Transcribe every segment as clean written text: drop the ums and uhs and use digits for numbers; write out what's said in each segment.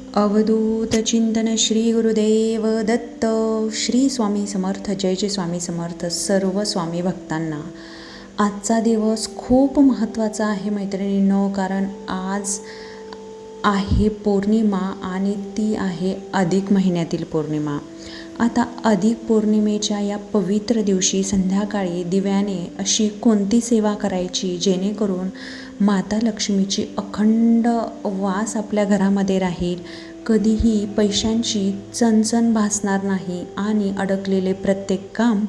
अवधूत चिंतन श्री गुरुदेव दत्त. श्री स्वामी समर्थ. जय जय स्वामी समर्थ. सर्व स्वामी भक्तांना आजचा दिवस खूप महत्त्वाचा आहे मैत्रिणींनो, कारण आज आहे पौर्णिमा आणि ती आहे अधिक महिन्यातील पौर्णिमा. आता अधिक पौर्णिमेच्या या पवित्र दिवशी संध्याकाळी दिव्याने अशी कोणती सेवा करायची जेणेकरून माता लक्ष्मीची अखंड वास आपल्या घरामध्ये राहील, कधीही पैशांची चणचण भासणार नाही आणि अडकलेले प्रत्येक काम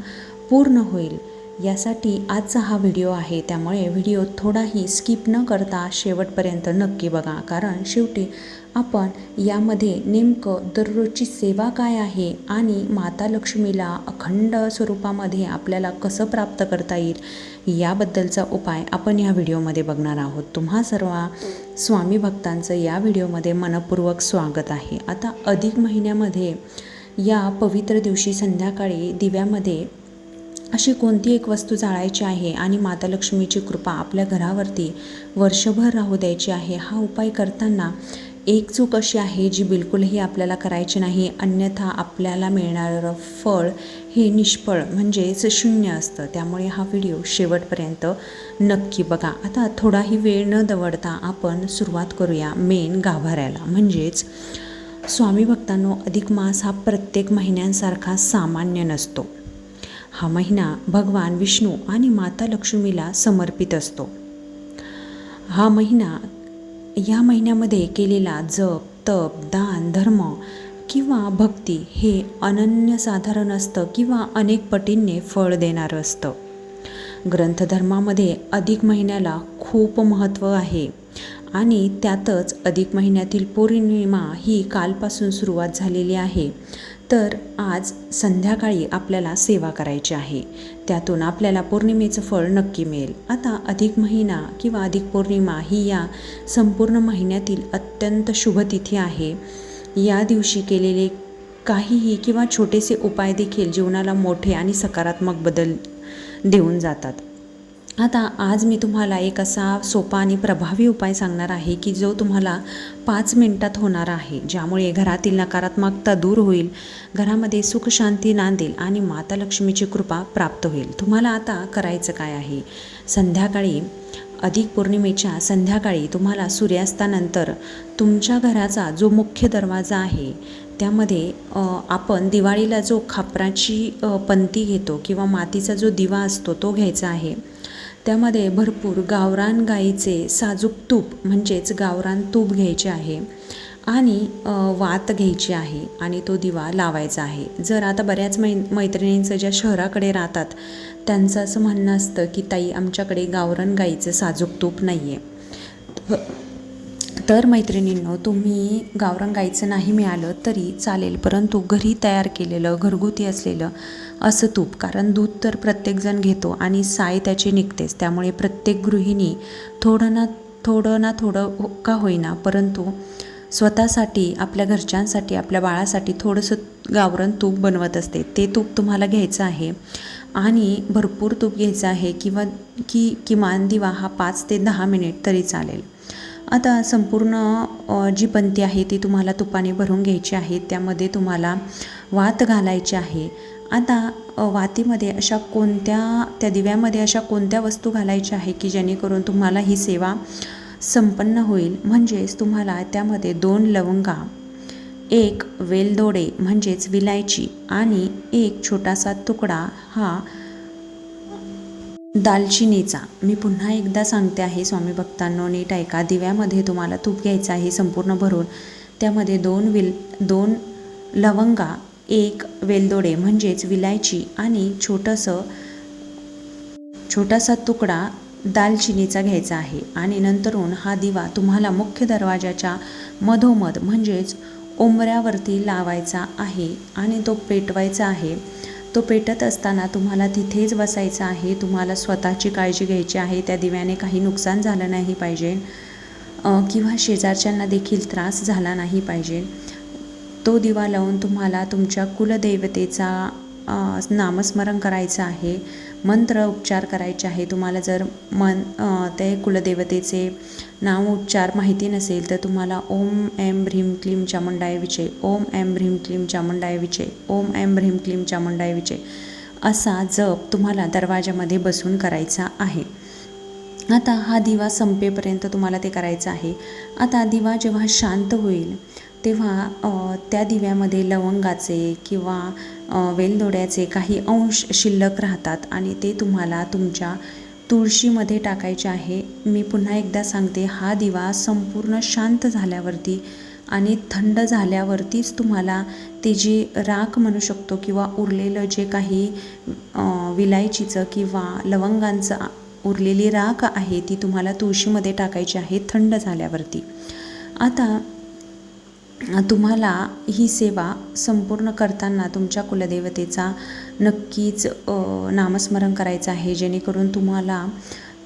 पूर्ण होईल. यासाठी आजचा हा व्हिडिओ आहे, त्यामुळे व्हिडिओ थोडाही स्किप न करता शेवटपर्यंत नक्की बघा, कारण शेवटी आपण यामध्ये नेमकं दररोजची सेवा काय आहे आणि माता लक्ष्मीला अखंड स्वरूपामध्ये आपल्याला कसं प्राप्त करता येईल याबद्दलचा उपाय आपण या व्हिडिओमध्ये बघणार आहोत. तुम्हा सर्व स्वामी भक्तांचं या व्हिडिओमध्ये मनपूर्वक स्वागत आहे. आता अधिक महिन्यामध्ये या पवित्र दिवशी संध्याकाळी दिव्यामध्ये अशी कोणती एक वस्तू जाळायची आहे आणि माता लक्ष्मीची कृपा आपल्या घरावरती वर्षभर राहू द्यायची आहे. हा उपाय करताना एक चूक अशी आहे जी बिलकुलही आपल्याला करायची नाही, अन्यथा आपल्याला मिळणारं फळ हे निष्फळ म्हणजेच शून्य असतं. त्यामुळे हा व्हिडिओ शेवटपर्यंत नक्की बघा. आता थोडाही वेळ न दवडता आपण सुरुवात करूया मेन गाभाऱ्याला. म्हणजेच स्वामी भक्तांनो, अधिक मास हा प्रत्येक महिन्यांसारखा सामान्य नसतो. हा महिना भगवान विष्णू आणि माता लक्ष्मीला समर्पित असतो. या महिन्यामध्ये केलेला जप, तप, दान, धर्म किंवा भक्ती हे अनन्यसाधारण असतं किंवा अनेक पटींनी फळ देणारं असतं. ग्रंथधर्मामध्ये अधिक महिन्याला खूप महत्त्व आहे आणि त्यातच अधिक महिन्यातील पौर्णिमा ही कालपासून सुरुवात झालेली आहे. तर आज संध्याकाळी आपल्याला सेवा करायची आहे, त्यातून आपल्याला पौर्णिमेचं फळ नक्की मिळेल. आता अधिक महिना किंवा अधिक पौर्णिमा ही या संपूर्ण महिन्यातील अत्यंत शुभ तिथी आहे. या दिवशी केलेले काहीही किंवा छोटेसे उपाय देखील जीवनाला मोठे आणि सकारात्मक बदल देऊन जातात. आता आज मी तुम्हाला एक असा सोपा आणि प्रभावी उपाय सांगणार आहे की जो तुम्हाला 5 मिनिटात होणार आहे, ज्यामुळे घरातील नकारात्मकता दूर होईल, घरामध्ये सुख शांती नांदेल आणि माता लक्ष्मीची कृपा प्राप्त होईल. तुम्हाला आता करायचं काय आहे, संध्याकाळी अधिक पौर्णिमेच्या संध्याकाळी तुम्हाला सूर्यास्तानंतर तुमच्या घराचा जो मुख्य दरवाजा आहे त्यामध्ये आपण दिवाळीला जो खापराची पंती घेतो किंवा मातीचा जो दिवा असतो तो घ्यायचा आहे. त्यामध्ये भरपूर गावरान गाईचे साजूक तूप म्हणजेच गावरान तूप घ्यायचे आहे आणि वात घ्यायची आहे आणि तो दिवा लावायचा आहे. जर आता बऱ्याच मैत्रिणींचं ज्या शहराकडे राहतात त्यांचं असं म्हणणं असतं की ताई, आमच्याकडे गावरान गाईचं साजूक तूप नाही आहे. तर मैत्रिणींनो, तुम्ही गावरान गाईचं नाही मिळालं तरी चालेल, परंतु घरी तयार केलेलं घरगुती असलेलं असं तूप, कारण दूध तर प्रत्येकजण घेतो आणि साय त्याची निघतेच, त्यामुळे प्रत्येक गृहिणी थोडं ना थोडं का होईना परंतु स्वतःसाठी, आपल्या घरच्यांसाठी, आपल्या बाळासाठी थोडंसं गावरान तूप बनवत असते. ते तूप तुम्हाला घ्यायचं आहे आणि भरपूर तूप घ्यायचं आहे किमान दिवा हा 5 ते 10 मिनिट तरी चालेल. आता संपूर्ण जी पंती आहे ती तुम्हाला तुपाने भरून घ्यायची आहे. त्यामध्ये तुम्हाला वात घालायची आहे. आता वातीमध्ये त्या दिव्यामध्ये अशा कोणत्या वस्तू घालायच्या आहे की जेणेकरून तुम्हाला ही सेवा संपन्न होईल. म्हणजेच तुम्हाला त्यामध्ये 2 लवंगा, 1 वेलदोडे म्हणजेच विलायची आणि 1 छोटासा तुकडा हा दालचिनीचा. मी पुन्हा एकदा सांगते आहे स्वामी भक्तांनो, नीट ऐका. दिव्यामध्ये तुम्हाला तूप घ्यायचं आहे संपूर्ण भरून, त्यामध्ये 2 लवंगा, 1 वेलदोडे म्हणजेच विलायची आणि छोटासा तुकडा दालचिनीचा घ्यायचा आहे. आणि नंतरून हा दिवा तुम्हाला मुख्य दरवाजाच्या मधोमध म्हणजेच उंबऱ्यावरती लावायचा आहे आणि तो पेटवायचा आहे. तो पेटत असताना तुम्हाला तिथेच बसायचं आहे. तुम्हाला स्वतःची काळजी घ्यायची आहे. त्या दिव्याने काही नुकसान झालं नाही पाहिजे किंवा शेजारच्यांना देखील त्रास झाला नाही पाहिजे. तो दिवा लावून तुम्हाला तुमच्या कुलदैवतेचा नामस्मरण करायचं आहे, मंत्र उच्चार करायचे आहे. तुम्हाला जर ते कुलदेवतेचे नाम उच्चार माहिती नसेल तर तुम्हाला ओम ऐं ह्रीं क्लीं चामुंडाय विचे, ओम ऐं ह्रीं क्लीं चामुंडाय विचे, ओम ऐं ह्रीं क्लीं चामुंडाय विचे असा जप तुम्हाला दरवाजामध्ये बसून करायचा आहे. आता हा दिवा संपेपर्यंत तुम्हाला ते करायचं आहे. आता दिवा जेव्हा शांत होईल तेव्हा त्या दिव्यामध्ये लवंगाचे किंवा वेलदोड्याचे काही अंश शिल्लक राहतात आणि ते तुम्हाला तुमच्या तुळशीमध्ये टाकायचे आहे. मी पुन्हा एकदा सांगते, हा दिवा संपूर्ण शांत झाल्यावरती आणि थंड झाल्यावरतीच तुम्हाला ते जे राख म्हणू शकतो किंवा उरलेलं जे काही विलायचीचं किंवा लवंगांचं उरलेली राख आहे ती तुम्हाला तुळशीमध्ये टाकायची आहे थंड झाल्यावरती. आता तुम्हाला ही सेवा संपूर्ण करताना तुमच्या कुलदेवतेचा नक्कीच नामस्मरण करायचं आहे, जेणेकरून तुम्हाला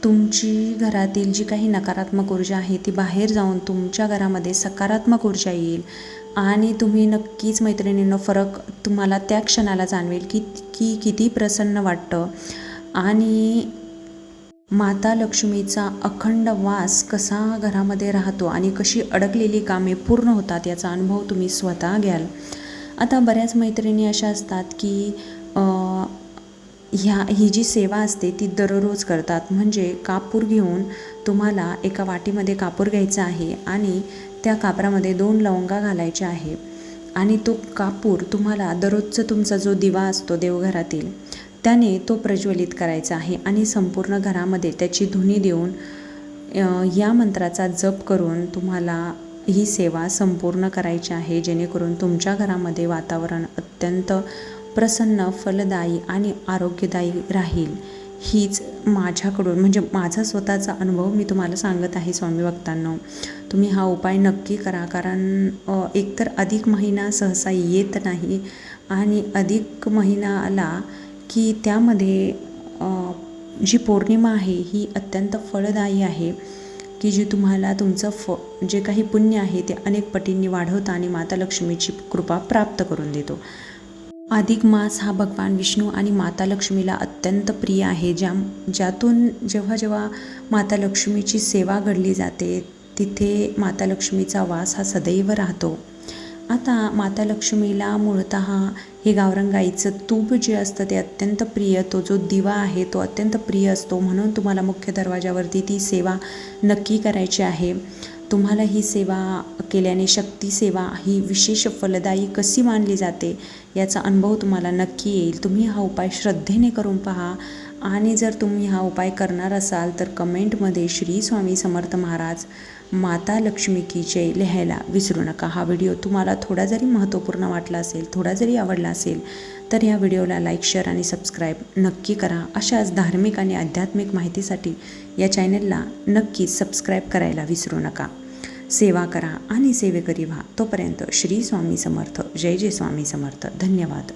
तुमची घरातील जी काही नकारात्मक ऊर्जा आहे ती बाहेर जाऊन तुमच्या घरामध्ये सकारात्मक ऊर्जा येईल आणि तुम्ही नक्कीच मैत्रिणींनो फरक तुम्हाला त्या क्षणाला जाणवेल की किती प्रसन्न वाटतं आणि माता लक्ष्मीचा अखंड वास कसा घरामध्ये राहतो आणि कशी अडकलेली कामे पूर्ण होतात याचा अनुभव तुम्ही स्वतः घ्याल. आता बऱ्याच मैत्रिणी अशा असतात की ही जी सेवा असते ती दररोज करतात. म्हणजे कापूर घेऊन तुम्हाला एका वाटीमध्ये कापूर घ्यायचा आहे आणि त्या कापरामध्ये 2 लवंगा घालायच्या आहे आणि तो कापूर तुम्हाला दररोजचा तुमचा जो दिवा असतो देवघरातील त्याने तो प्रज्वलित करायचा आहे आणि संपूर्ण घरामध्ये त्याची धुनी देऊन या मंत्राचा जप करून तुम्हाला ही सेवा संपूर्ण करायची आहे, जेणेकरून तुमच्या घरामध्ये वातावरण अत्यंत प्रसन्न, फलदायी आणि आरोग्यदायी राहील. हीच माझ्याकडून म्हणजे माझा स्वतःचा अनुभव मी तुम्हाला सांगत आहे स्वामी भक्तांनो. तुम्ही हा उपाय नक्की करा, कारण एकतर अधिक महिना सहसा येत नाही आणि अधिक महिना आला की त्यामध्ये जी पौर्णिमा आहे ही अत्यंत फलदायी आहे की जी तुम्हाला तुमचं जे काही पुण्य आहे ते अनेक पटींनी वाढवतं आणि माता लक्ष्मीची कृपा प्राप्त करून देतो. अधिक मास हा भगवान विष्णू आणि माता लक्ष्मीला अत्यंत प्रिय आहे, ज्यातून जेव्हा माता लक्ष्मीची सेवा घडली जाते तिथे माता लक्ष्मीचा वास हा सदैव राहतो. आता माता लक्ष्मीला मूळतः हे गावरान गाईचं तूप जे असतं ते अत्यंत प्रिय, तो जो दिवा आहे तो अत्यंत प्रिय असतो, म्हणून तुम्हाला मुख्य दरवाजावरती ती सेवा नक्की करायची आहे. तुम्हाला ही सेवा केल्याने शक्ती सेवा ही विशेष फलदायी कशी मानली जाते याचा अनुभव तुम्हाला नक्की येईल. तुम्ही हा उपाय श्रद्धेने करून पहा आणि जर तुम्ही हा उपाय करणार असाल तर कमेंटमध्ये श्री स्वामी समर्थ महाराज माता लक्ष्मी की जय लिहायला विसरू नका. हा व्हिडिओ तुम्हाला थोडा जरी महत्त्वपूर्ण वाटला असेल, थोडा जरी आवडला असेल तर या व्हिडिओला लाईक, शेअर आणि सबस्क्राईब नक्की करा. अशाच धार्मिक आणि आध्यात्मिक माहितीसाठी या चॅनलला नक्कीच सबस्क्राईब करायला विसरू नका. सेवा करा आणि सेवेकरी व्हा. तोपर्यंत श्री स्वामी समर्थ. जय जय स्वामी समर्थ. धन्यवाद.